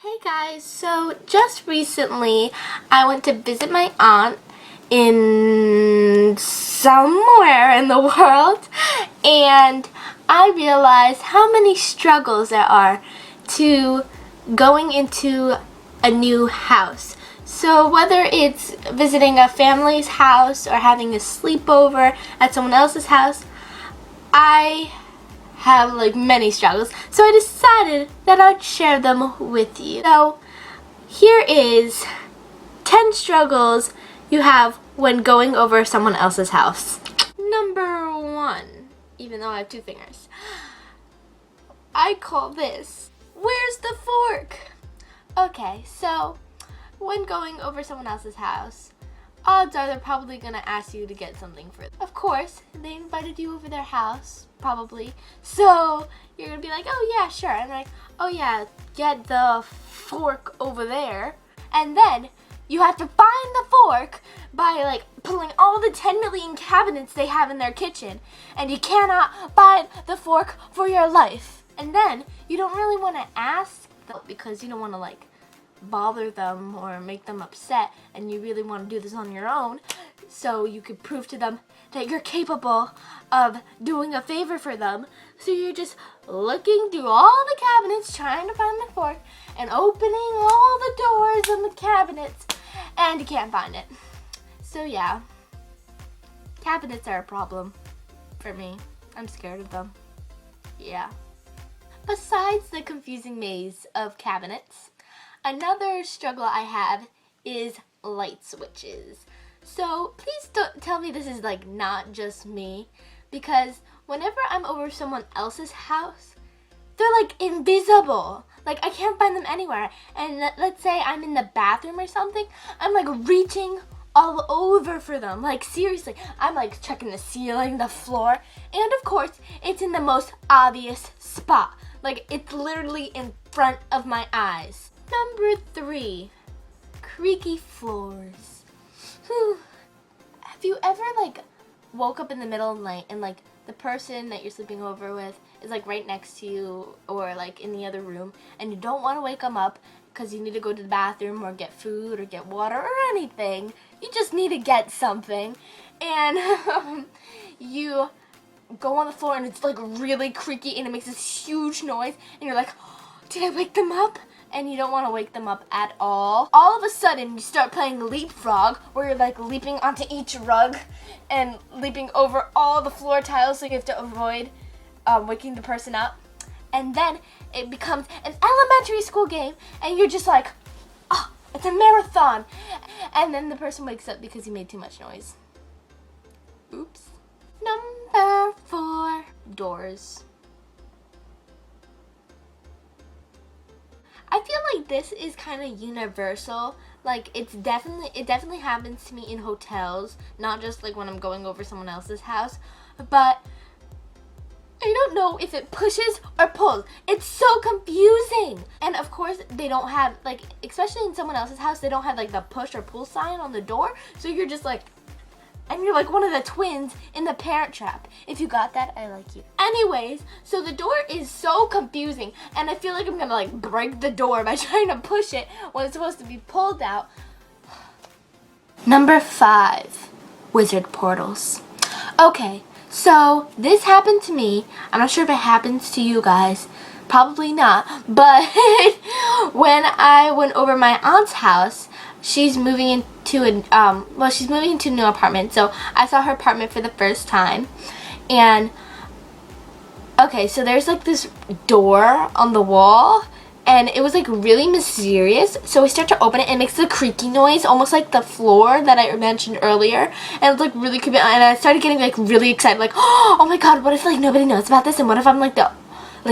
Hey guys, so just recently I went to visit my aunt in somewhere in the world, and I realized how many struggles there are to going into a new house. So whether it's visiting a family's house or having a sleepover at someone else's house, I have many struggles, so I decided that I'd share them with you. So here is 10 struggles you have when going over someone else's house. Number 1, even though I have 2 fingers, I call this, where's the fork? Okay, so when going over someone else's house, odds are they're probably gonna ask you to get something for them. Of course, they invited you over their house, probably. So you're gonna be like, oh yeah, sure. And they're like, oh yeah, get the fork over there. And then you have to find the fork by pulling all the 10 million cabinets they have in their kitchen. And you cannot find the fork for your life. And then you don't really wanna ask them because you don't wanna bother them or make them upset, and you really want to do this on your own so you could prove to them that you're capable of doing a favor for them. So you're just looking through all the cabinets trying to find the fork and opening all the doors in the cabinets, and you can't find it. So yeah, cabinets are a problem for me. I'm scared of them. Yeah. Besides the confusing maze of cabinets, another struggle I have is light switches. So please don't tell me this is not just me, because whenever I'm over someone else's house, they're invisible. I can't find them anywhere. And let's say I'm in the bathroom or something, I'm reaching all over for them. Seriously, I'm checking the ceiling, the floor, and of course it's in the most obvious spot. It's literally in front of my eyes. Number 3, creaky floors. Have you ever woke up in the middle of the night and the person that you're sleeping over with is right next to you or in the other room, and you don't want to wake them up because you need to go to the bathroom or get food or get water or anything. You just need to get something, and you go on the floor and it's really creaky and it makes this huge noise, and you're like, oh, did I wake them up? And you don't want to wake them up at all. All of a sudden, you start playing leapfrog, where you're leaping onto each rug and leaping over all the floor tiles, so you have to avoid waking the person up. And then it becomes an elementary school game, and you're just oh, it's a marathon. And then the person wakes up because you made too much noise. Oops. Number 4, doors. I feel this is kind of universal. It definitely happens to me in hotels, not just when I'm going over someone else's house, but I don't know if it pushes or pulls. It's so confusing. And of course they don't have especially in someone else's house, they don't have the push or pull sign on the door, so you're just and you're one of the twins in the Parent Trap. If you got that, I like you. Anyways, so the door is so confusing, and I feel like I'm gonna break the door by trying to push it when it's supposed to be pulled out. Number 5, wizard portals. Okay, so this happened to me. I'm not sure if it happens to you guys. Probably not. But when I went over my aunt's house, she's moving into she's moving into a new apartment, so I saw her apartment for the first time. And okay, so there's this door on the wall, and it was really mysterious. So we start to open it, and it makes the creaky noise, almost like the floor that I mentioned earlier. And it's really creepy, and I started getting really excited, oh my god, what if nobody knows about this, and what if I'm the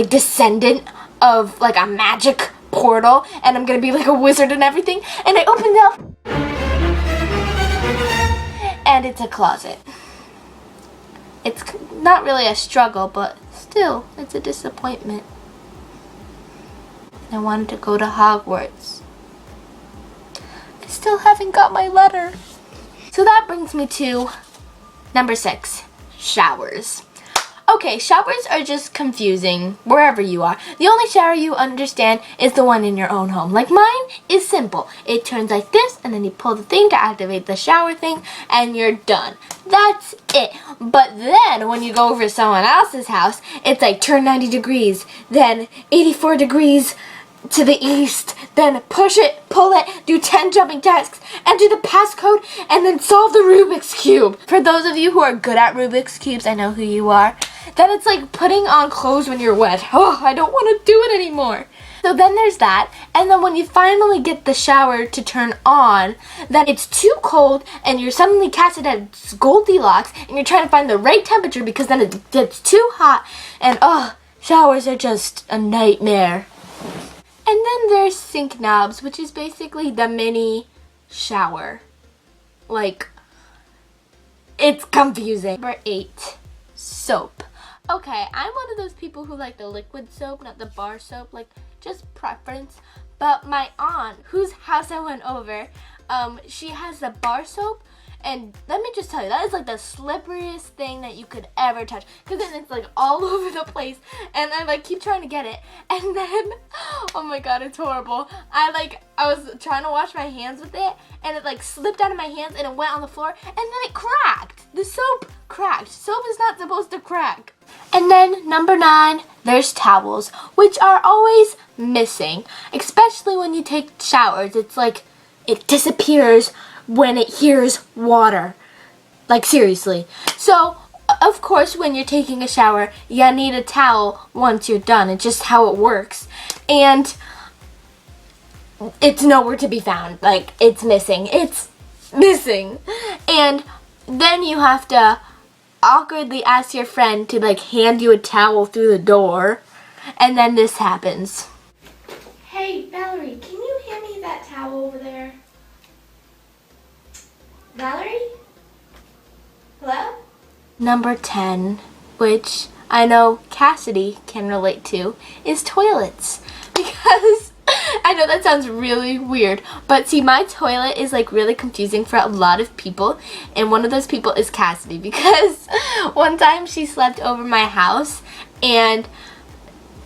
descendant of a magic portal, and I'm gonna be a wizard and everything. And I opened it up, and it's a closet. It's not really a struggle, but still, it's a disappointment. I wanted to go to Hogwarts. I still haven't got my letter. So that brings me to number 6, showers. Okay, showers are just confusing wherever you are. The only shower you understand is the one in your own home. Like mine is simple. It turns like this, and then you pull the thing to activate the shower thing, and you're done. That's it. But then when you go over to someone else's house, it's like turn 90 degrees, then 84 degrees to the east, then push it, pull it, do 10 jumping jacks, enter the passcode, and then solve the Rubik's Cube. For those of you who are good at Rubik's Cubes, I know who you are, then it's like putting on clothes when you're wet. Oh, I don't want to do it anymore. So then there's that, and then when you finally get the shower to turn on, then it's too cold, and you're suddenly casted at Goldilocks, and you're trying to find the right temperature because then it gets too hot, and showers are just a nightmare. And then there's sink knobs, which is basically the mini shower. Like, it's confusing. Number 8, soap. Okay, I'm one of those people who like the liquid soap, not the bar soap, like just preference. But my aunt, whose house I went over, she has the bar soap. And let me just tell you, that is like the slipperiest thing that you could ever touch. Because then it's like all over the place. And I like keep trying to get it. And then, oh my god, it's horrible. I was trying to wash my hands with it. And it like slipped out of my hands and it went on the floor. And then it cracked. The soap cracked. Soap is not supposed to crack. And then number 9, there's towels. Which are always missing. Especially when you take showers. It's like it disappears when it hears water. Like seriously. So, of course, when you're taking a shower, you need a towel once you're done. It's just how it works. And it's nowhere to be found. Like, it's missing. It's missing. And then you have to awkwardly ask your friend to, like, hand you a towel through the door. And then this happens. Hey, Valerie, can you hand me that towel over there? Valerie? Hello? Number 10, which I know Cassidy can relate to, is toilets. Because I know that sounds really weird, but see, my toilet is like really confusing for a lot of people, and one of those people is Cassidy, because one time she slept over my house, and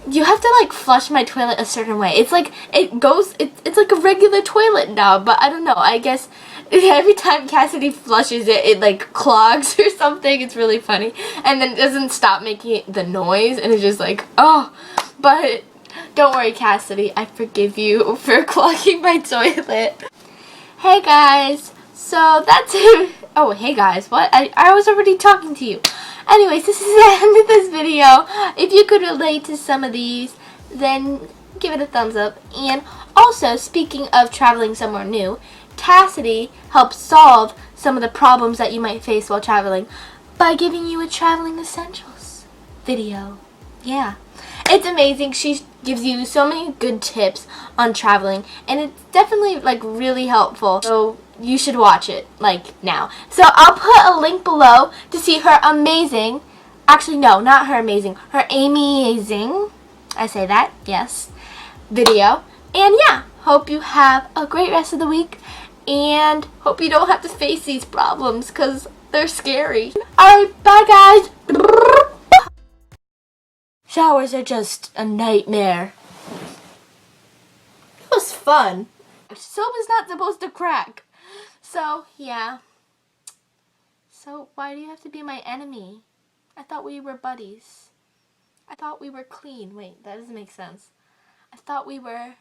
you have to like flush my toilet a certain way. It's like it's like a regular toilet now, but I don't know. I guess every time Cassidy flushes it, it like clogs or something. It's really funny, and then it doesn't stop making the noise, and it's just like But don't worry, Cassidy. I forgive you for clogging my toilet. Hey guys. So that's it. Oh, hey guys. What? I was already talking to you. Anyways, this is the end of this video. If you could relate to some of these, then give it a thumbs up. And also, speaking of traveling somewhere new, Cassidy helps solve some of the problems that you might face while traveling by giving you a traveling essentials video. Yeah. It's amazing. She gives you so many good tips on traveling, and it's definitely like really helpful. So you should watch it like now. So I'll put a link below to see her amazing, actually no, not her amazing, her AMY-ZING, I say that, yes, video. And yeah, hope you have a great rest of the week, and hope you don't have to face these problems because they're scary. Alright, bye guys. Showers are just a nightmare. It was fun. Soap is not supposed to crack. So, yeah. So, why do you have to be my enemy? I thought we were buddies. I thought we were clean. Wait, that doesn't make sense. I thought we were...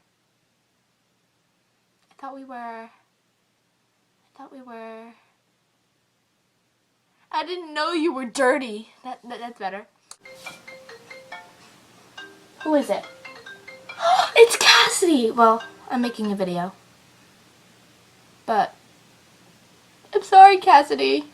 I didn't know you were dirty. That's better. Who is it? It's Cassidy! Well, I'm making a video. But I'm sorry, Cassidy.